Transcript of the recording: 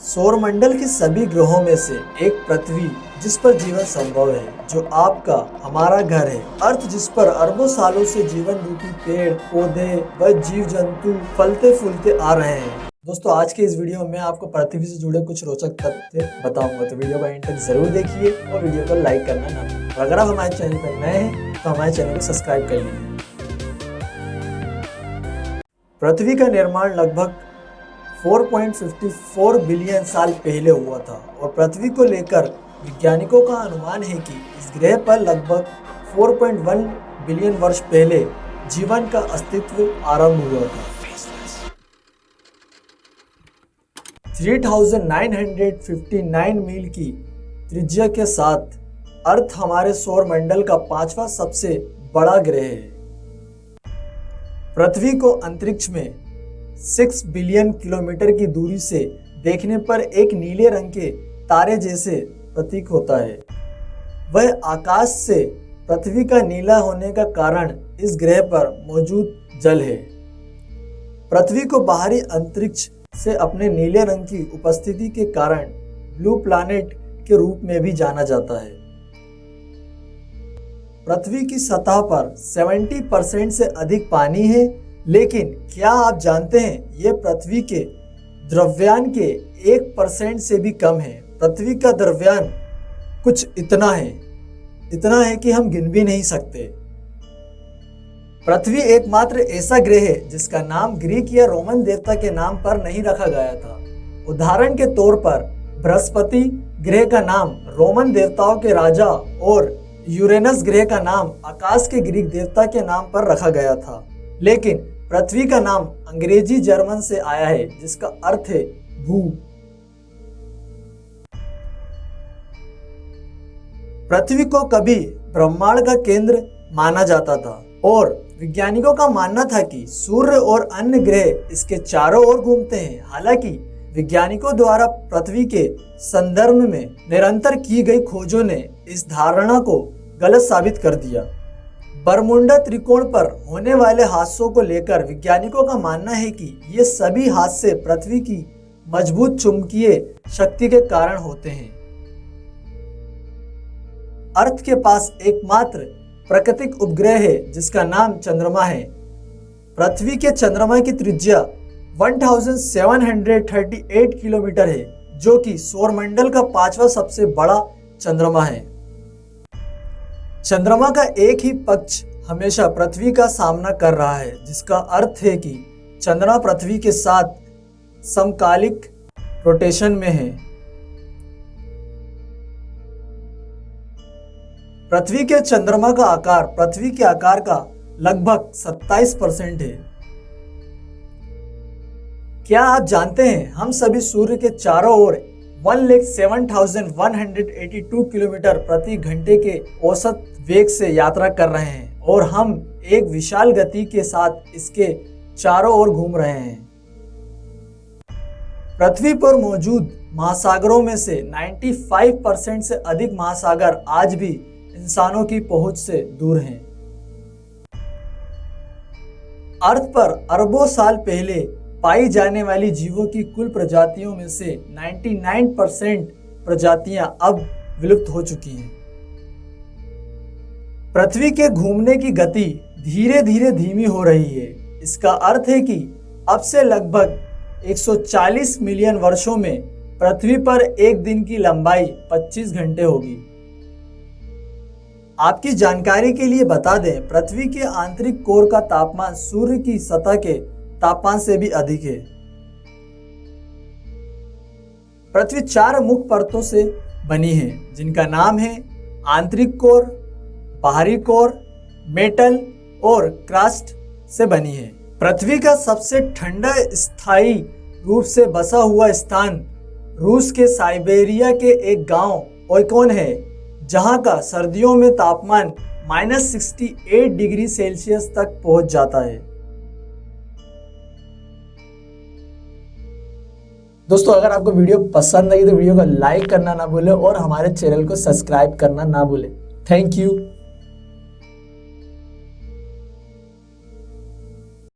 सौरमंडल के सभी ग्रहों में से एक पृथ्वी जिस पर जीवन संभव है, जो आपका हमारा घर है। अर्थ जिस पर अरबों सालों से जीवन रूपी पेड़ पौधे व जीव जंतु फलते फूलते आ रहे हैं। दोस्तों, आज के इस वीडियो में मैं आपको पृथ्वी से जुड़े कुछ रोचक तथ्य बताऊंगा, तो वीडियो को एंड तक जरूर देखिए और वीडियो को लाइक करना ना भूलें। और अगर आप हमारे चैनल पर नए हैं तो हमारे चैनल को सब्सक्राइब कर लीजिए। पृथ्वी का निर्माण लगभग 4.54 बिलियन साल पहले हुआ था और पृथ्वी को लेकर वैज्ञानिकों का अनुमान है कि इस ग्रह पर लगभग 4.1 बिलियन वर्ष पहले जीवन का अस्तित्व आरंभ हुआ था। 3959 मील की त्रिज्या के साथ अर्थ हमारे सौरमंडल का पांचवा सबसे बड़ा ग्रह है। पृथ्वी को अंतरिक्ष में 6 बिलियन किलोमीटर की दूरी से देखने पर एक नीले रंग के तारे जैसे प्रतीक होता है। वह आकाश से पृथ्वी का नीला होने का कारण इस ग्रह पर मौजूद जल है। पृथ्वी को बाहरी अंतरिक्ष से अपने नीले रंग की उपस्थिति के कारण ब्लू प्लैनेट के रूप में भी जाना जाता है। पृथ्वी की सतह पर 70% से अधिक पानी है, लेकिन क्या आप जानते हैं यह पृथ्वी के द्रव्यांश के 1% से भी कम है। पृथ्वी का द्रव्यांश कुछ इतना है कि हम गिन भी नहीं सकते। पृथ्वी एकमात्र ऐसा ग्रह है जिसका नाम ग्रीक या रोमन देवता के नाम पर नहीं रखा गया था। उदाहरण के तौर पर बृहस्पति ग्रह का नाम रोमन देवताओं के राजा और यूरेनस ग्रह का नाम आकाश के ग्रीक देवता के नाम पर रखा गया था। लेकिन पृथ्वी का नाम अंग्रेजी जर्मन से आया है, जिसका अर्थ है भू। पृथ्वी को कभी ब्रह्मांड का केंद्र माना जाता था और वैज्ञानिकों का मानना था कि सूर्य और अन्य ग्रह इसके चारों ओर घूमते हैं। हालांकि वैज्ञानिकों द्वारा पृथ्वी के संदर्भ में निरंतर की गई खोजों ने इस धारणा को गलत साबित कर दिया। बरमुंडा त्रिकोण पर होने वाले हादसों को लेकर वैज्ञानिकों का मानना है कि ये सभी हादसे पृथ्वी की मजबूत चुंबकीय शक्ति के कारण होते हैं। अर्थ के पास एकमात्र प्राकृतिक उपग्रह है जिसका नाम चंद्रमा है। पृथ्वी के चंद्रमा की त्रिज्या 1738 किलोमीटर है, जो कि सौरमंडल का पांचवा सबसे बड़ा चंद्रमा है। चंद्रमा का एक ही पक्ष हमेशा पृथ्वी का सामना कर रहा है, जिसका अर्थ है कि चंद्रमा पृथ्वी के साथ समकालिक रोटेशन में है। पृथ्वी के चंद्रमा का आकार पृथ्वी के आकार का लगभग 27% है। क्या आप जानते हैं हम सभी सूर्य के चारों ओर 1,07,182 किलोमीटर प्रति घंटे के औसत वेग से यात्रा कर रहे हैं और हम एक विशाल गति के साथ इसके चारों ओर घूम रहे हैं। पृथ्वी पर मौजूद महासागरों में से 95% से अधिक महासागर आज भी इंसानों की पहुंच से दूर हैं। अर्थ पर अरबों साल पहले पाई जाने वाली जीवों की कुल प्रजातियों में से 99% प्रजातियां अब विलुप्त हो चुकी हैं। पृथ्वी के घूमने की गति धीरे धीरे धीमी हो रही है। इसका अर्थ है कि अब से लगभग 140 मिलियन वर्षों में पृथ्वी पर एक दिन की लंबाई 25 घंटे होगी। आपकी जानकारी के लिए बता दें, पृथ्वी के आंतरिक कोर का तापमान सूर्य की सतह के तापमान से भी अधिक है। पृथ्वी 4 मुख्य परतों से बनी है, जिनका नाम है आंतरिक कोर, बाहरी कोर, मेटल और क्रस्ट से बनी है। पृथ्वी का सबसे ठंडा स्थायी रूप से बसा हुआ स्थान रूस के साइबेरिया के एक गांव ओइकोन है, जहां का सर्दियों में तापमान -68 डिग्री सेल्सियस तक पहुंच जाता है। दोस्तों, अगर आपको वीडियो पसंद आई तो वीडियो को लाइक करना ना भूलें और हमारे चैनल को सब्सक्राइब करना ना भूलें। Thank you.